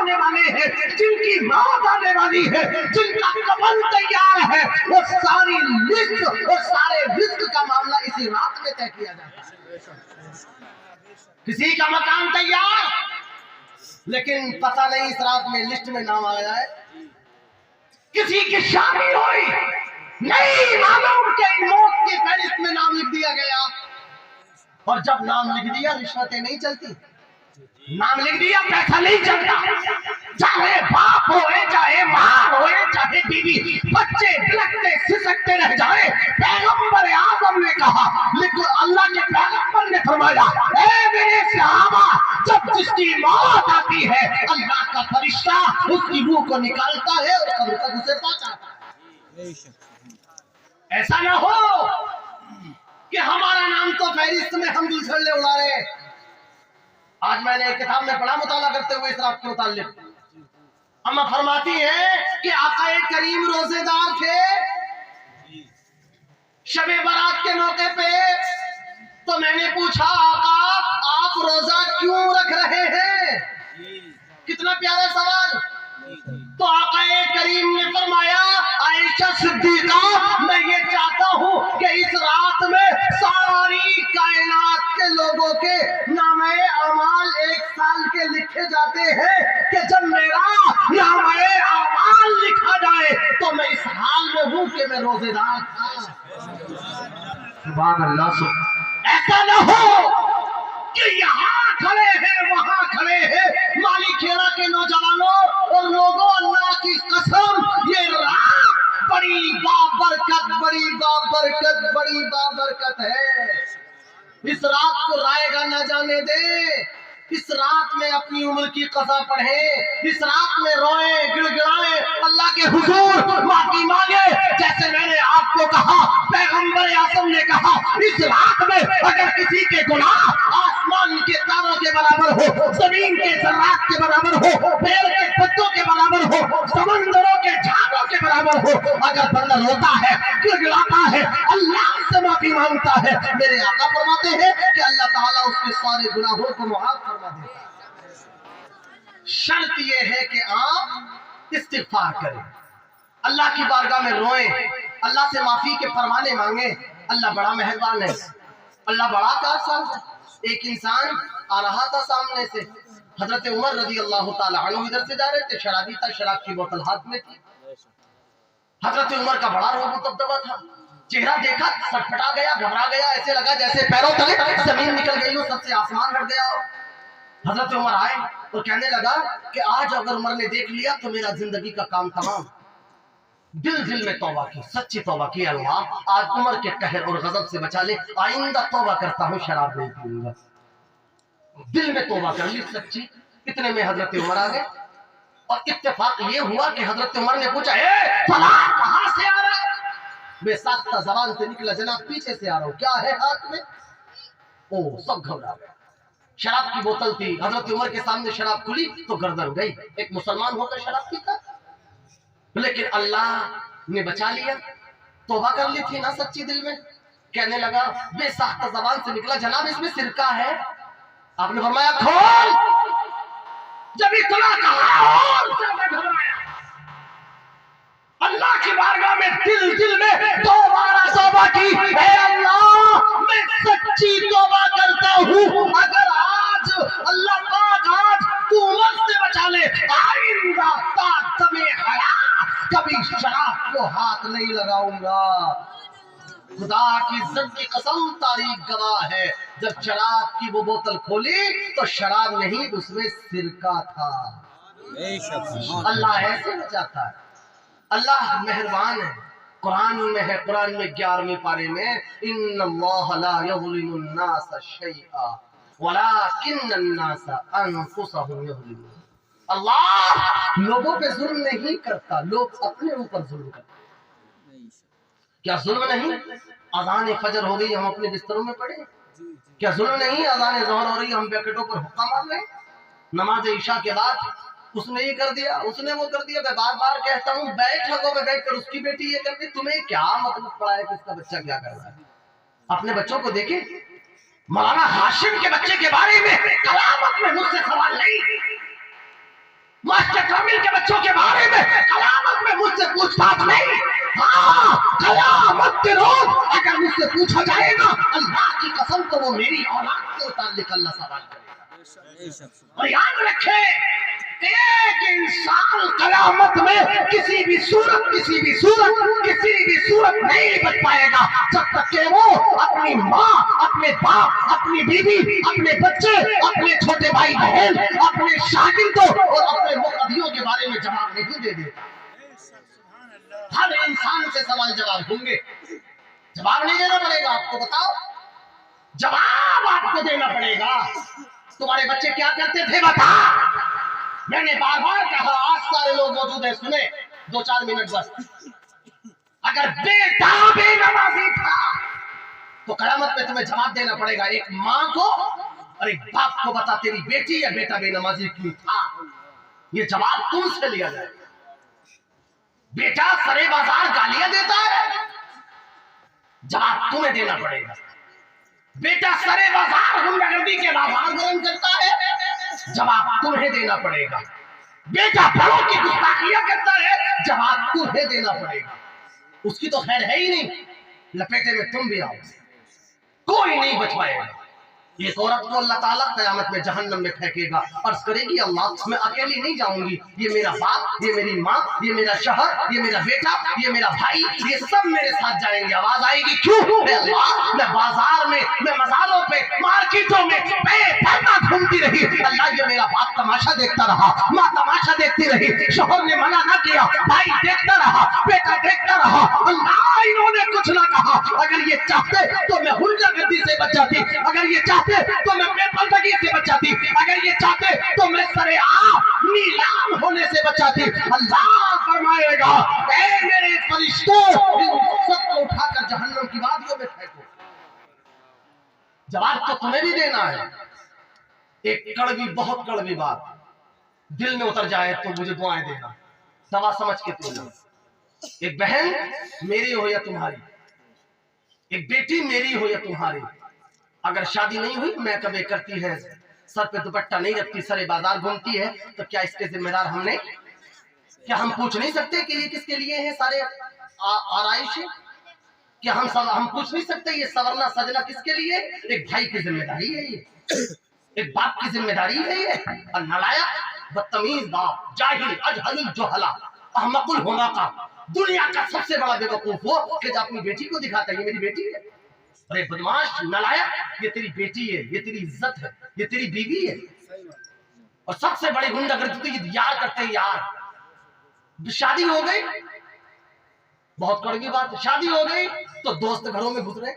होने वाले हैं, जिनकी मौत आने वाली है, जिनका कफन तैयार है, वो सारी लिस्ट और सारे रिस्क का मामला इसी रात में तय किया जाता है। किसी का मकान तैयार, लेकिन पता नहीं इस रात में लिस्ट में नाम आ जाए। किसी की शादी हुई, नहीं मालूम कि मौत की फहरिस्त में नाम लिख दिया गया। और जब नाम लिख दिया, रिश्वतें नहीं चलती। नाम लिख दिया, पैसा नहीं चलता। चाहे बाप होए, चाहे माँ होए, चाहे बीवी, बच्चे बिलखते सिसकते रह जाए, पैगंबर आज़म ने कहा, लेकिन अल्लाह के पैगंबर ने फरमाया, ए मेरे सहाबा, जब जिसकी मौत आती है, अल्लाह का फरिश्ता उसकी रूह को निकालता है और कब्र तक उसे पहुंचाता है। ऐसा ना हो कि हमारा नाम तो फहरिस्त में हम गुलछड़े उड़ा रहे हैं। आज मैंने एक किताब में पढ़ा मुताला करते हुए इस रात के मुताल्लिक, अम्मा फरमाती है कि आकाए करीम रोजेदार थे। शबे बारात के मौके पे तो मैंने पूछा, आका आप रोजा क्यों रख रहे हैं? कितना प्यारा सवाल। तो आकाए करीम ने फरमाया, आयशा सिद्दीका, मैं ये चाहता हूँ कि इस रात में सारी कायनात के लोगों के नामे अमाल एक साल के लिखे जाते हैं, कि जब मेरा नामे अमाल लिखा जाए तो मैं इस हाल में हूँ कि मैं रोजेदार था। सुभान अल्लाह। ऐसा न हो कि यहाँ खड़े हैं, वहाँ खड़े हैं, माली खेड़ा के नौजवानों और लोगों, अल्लाह की कसम, ये रात बड़ी बाबरकत, बड़ी बाबरकत, बड़ी बाबरकत है। इस रात को रायगा न जाने दे। इस रात में अपनी उम्र की कसा पढ़े, इस रात में रोए, गिड़गिड़ाए, अल्लाह के हुजूर माफी मांगे। जैसे मैंने आपको कहा, पैगंबर आज़म ने कहा, इस रात में अगर किसी के गुनाह आसमान के तारों के बराबर हो, जमीन के जर्रात के बराबर हो, पेड़ के पत्तों के बराबर हो, समंदरों के झागों के बराबर हो, अगर बंदा रोता है, गिड़गिड़ाता है, अल्लाह से माफी मांगता है, मेरे आका फरमाते हैं कि अल्लाह ताला उसके सारे गुनाहों को मुआफ फरमा देता है। शर्त यह है कि आप इस्तिग़फ़ार करें, अल्लाह की बारगाह में रोएं, अल्लाह से माफी के फरमाने मांगे। अल्लाह बड़ा मेहरबान है, अल्लाह बड़ा कारसाज है। एक इंसान आ रहा था सामने से, हजरत उमर रज़ी अल्लाह ताला अन्हु इधर से जा रहे थे, शराबी था, शराब की बोतल हाथ में थी। हजरत उमर का बड़ा रोब दबदबा था, चेहरा देखा सटपटा गया, घबरा गया, ऐसे लगा जैसे पैरों तले जमीन निकल गई हो, सबसे आसमान हट गया हो। हजरत उमर आए और कहने लगा कि आज अगर उमर ने देख लिया तो मेरा जिंदगी का काम तमाम। दिल दिल में तौबा की, सच्ची तौबा की, अल्लाह आज उमर के कहर और गजब से बचा ले, आइंदा तौबा करता हूँ, शराब नहीं पीऊंगा। दिल में तौबा कर ली सच्ची। इतने में हजरत उमर आ गए और इत्तेफाक ये हुआ कि हजरत उमर ने पूछा, ए फला कहां से आ रहा है? बेसाख्ता जबान से निकला, जनाब पीछे से आ रहा हूं, क्या है हाथ में? ओ सब घबरा गए। शराब की बोतल थी, हजरत उमर के सामने शराब खुली तो गर्दन गई। एक मुसलमान होकर शराब पीता, लेकिन अल्लाह ने बचा लिया, तौबा कर ली थी ना सच्ची दिल में। कहने लगा, बेसाख्ता जबान से निकला, जनाब इसमें सिरका है। आपने फरमाया खोल। जब इतना कहा अल्लाह की बारगाह में दिल दिल में दोबारा तौबा की, ए अल्लाह मैं सच्ची तौबा करता हूँ, अगर आज अल्लाह पाक आज तू उमर से बचा ले, आइंदा तातमे हया कभी शराब को हाथ नहीं लगाऊंगा। खुदा की इज्जत की कसम, तारीख गवाह है, जब शराब की वो बोतल खोली तो शराब नहीं, उसमें सिरका था। अल्लाह ऐसे बचाता है, अल्लाह मेहरबान है। कुरान में है, कुरान में 11वें पारे में, इन्नल्लाह ला यज़लिमुन नास शैआ वलाकिन्नन्नास अनफुसहुम यज़लिमून। अल्लाह लोगों पे जुल्म नहीं करता, लोग अपने ऊपर जुल्म करते। क्या जुल्म नहीं? अज़ान फजर हो गई, हम अपने बिस्तरों में पड़े। क्या जुल्म नहीं? अज़ान ज़ोहर हो रही, हम बैकेटों पर हुक्का मार रहे। नमाज इशा के बाद उसने ये कर दिया, उसने वो कर दिया। मैं बार बार कहता हूँ, बैठकों में बैठकर उसकी बेटी ये करती, तुम्हें क्या मतलब पड़ा है कि उसका बच्चा क्या कर रहा है? अपने बच्चों को देखे। मौलाना हाशिम के बच्चे के बारे में कयामत में मुझसे सवाल नहीं। मास्टर कामिल के बच्चों के बारे में कयामत में मुझसे पूछताछ नहीं। हाँ, कयामत के रोज अगर मुझसे पूछा जाएगा अल्लाह की कसम तो वो मेरी औलाद के मुताल्लिक अल्लाह सवाल करेगा। और याद रखे एक इंसान कयामत में किसी भी सूरत नहीं बच पाएगा जब तक कि वो अपनी माँ, अपने बाप, अपनी बीवी, अपने बच्चे, अपने छोटे भाई बहन, अपने शागिर्दों और अपने मुक़द्दियों के बारे में जवाब नहीं दे देता। हर इंसान से सवाल जवाब होंगे, जवाब नहीं देना पड़ेगा आपको। बताओ, जवाब आपको देना पड़ेगा। तुम्हारे बच्चे क्या करते थे बता। मैंने बार बार कहा, आज सारे लोग मौजूद है, सुने 2-4 मिनट बस। अगर बेटा बेनमाजी था तो कयामत में तुम्हें जवाब देना पड़ेगा एक माँ को और एक बाप को। बता तेरी बेटी या बेटा बेनमाजी क्यों था, ये जवाब तुमसे लिया जाए। बेटा सरे बाजार गालियां देता है, जवाब तुम्हें देना पड़ेगा। बेटा सरे बाजार गुंडागर्दी के बाजार गरम करता है, जवाब तुम्हें देना पड़ेगा। बेटा बड़ों की गुस्ताखियां करता है, जवाब तुम्हें देना पड़ेगा। उसकी तो खैर है ही नहीं, लपेटे में तुम भी आओ, कोई नहीं बच पाएगा। इस औरत को अल्लाह ताला क़यामत में जहन्नम में फेंकेगा। अर्ज करेगी अल्लाह मैं अकेली नहीं जाऊंगी, ये मेरा बाप, ये मेरी माँ, ये मेरा शहर, ये मेरा बेटा, ये मेरा भाई, ये सब मेरे साथ जाएंगे। आवाज आएगी क्यों? अल्लाह मैं बाजार में, मैं मज़ारों पे, मार्केटों में बेपरदा घूमती रही, अल्लाह ये मेरा बाप तमाशा देखता रहा, माँ तमाशा देखती रही, शोहर ने मना ना किया, भाई देखता रहा, बेटा देखता रहा, अल्लाह इन्होंने कुछ ना कहा। अगर ये चाहते तो मैं गुंडागर्दी से बच जाती, अगर ये चाहते तो मैं बेपर्दगी से बचाती, अगर ये चाहते तो मैं सरेआम नीलाम होने से बचाती। अल्लाह फरमाएगा ऐ मेरे फरिश्तों इन सबको उठाकर जहन्नम की वादियों में फेंको। जवाब तो तुम्हें भी देना है। एक कड़वी, बहुत कड़वी बात दिल में उतर जाए तो मुझे दुआएं देना, दवा समझ के पीना। एक बहन मेरी हो या तुम्हारी, एक बेटी मेरी हो या तुम्हारी, अगर शादी नहीं हुई, मैं कभी करती है, सर पे दुपट्टा नहीं रखती, सरे बाजार घूमती है, तो क्या इसके जिम्मेदार हमने? क्या हम पूछ नहीं सकते कि ये किसके लिए है सारे आराइश? क्या हम पूछ नहीं सकते ये सवरना सजना किसके लिए? एक भाई की जिम्मेदारी है ये, एक बाप की जिम्मेदारी है ये। और नालायक, बदतमीज बाप, जाहिल, अजहलुल जुहला, अहमकुल हुमाका, दुनिया का सबसे बड़ा बेवकूफ वो कि जो अपनी बेटी को दिखाता है ये मेरी बेटी है। अरे बदमाश, नालायक, ये तेरी बेटी है, ये तेरी इज्जत है, ये तेरी बीवी है। और सबसे बड़ी गुंडागर्दी तो यार करते हैं यार। शादी हो गई, बहुत कड़वी बात, शादी हो गई तो दोस्त घरों में घुस रहे,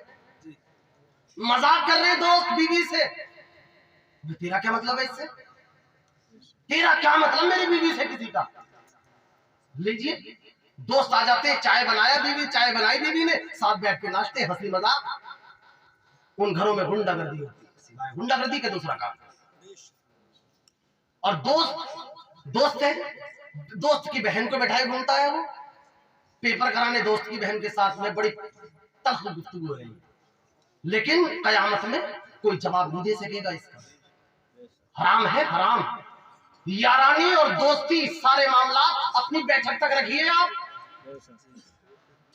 मजाक कर रहे दोस्त बीवी से। तेरा क्या मतलब है इससे? तेरा क्या मतलब मेरी बीवी से किसी का? लीजिए, दोस्त आ जाते, चाय बनाया बीवी, चाय बनाई बीवी ने, साथ बैठ के नाचते, हंसी मजाक। उन घरों में गुंडागर्दी होती है, गुंडागर्दी का दूसरा काम। और दोस्त है, दोस्त की बहन को बैठाए घूमता है वो, पेपर कराने दोस्त की बहन के साथ में बड़ी तल्ख गुफ्तगू हो रही है, लेकिन कयामत में कोई जवाब नहीं दे सकेगा इसका। हराम है, हराम। यारानी और दोस्ती सारे मामला अपनी बैठक तक रखिए आप।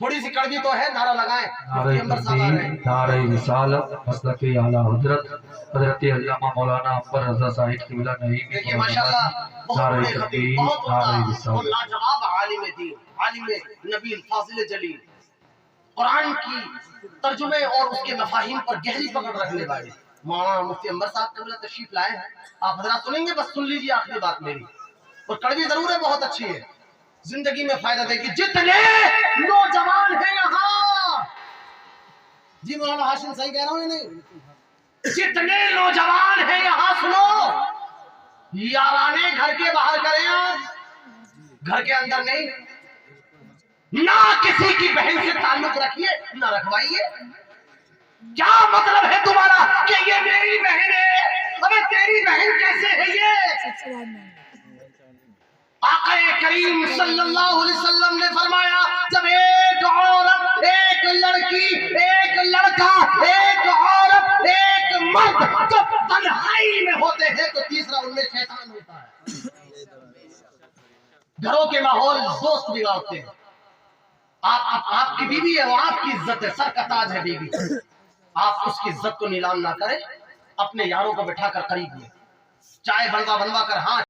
थोड़ी सी कड़वी तो है, नारा लगाएं। नारे रिसालत हज़रत आला हज़रत हज़रत अल्लामा मौलाना अंबर रज़ा साहिब क़िबला नहीं। देखिए माशाल्लाह, बहुत और लाजवाब आलिम दीन, आलिम नबील, फाजिल जलील, कुरान की तर्जुमे और उसके मफाहिम पर गहरी पकड़ रखने वाले मौलाना मुफ्ती अंबर साहब क़िबला तशरीफ लाए हैं। आप हज़रात सुनेंगे, बस सुन लीजिए आखिरी बात मेरी। और कड़वी जरूर है, बहुत अच्छी है, जिंदगी में फायदा देगी। जितने नौजवान हैं यहाँ, जी मौलाना हाशिम सही कह रहा हूँ नहीं? जितने नौजवान हैं यहाँ सुनो, याराने घर के बाहर करें आप, घर के अंदर नहीं। ना किसी की बहन से ताल्लुक रखिए, ना रखवाइए। क्या मतलब है तुम्हारा कि ये मेरी बहन है? अबे तेरी बहन कैसे है ये? आका करीम सल्लल्लाहु अलैहि वसल्लम ने फरमाया, जब एक औरत, एक लड़की, एक लड़का, एक औरत, एक मर्द जब तन्हाई में होते हैं तो तीसरा उनमें शैतान होता है। گھروں کے ماحول دوست بگاڑتے ہیں. آپ کی بیوی ہے، وہ آپ کی عزت ہے، سر کا تاج ہے بیوی. آپ اس کی عزت کو نیلام نہ کریں. اپنے یاروں کو بٹھا کر قریب لیں، چائے بنوا کر ہاں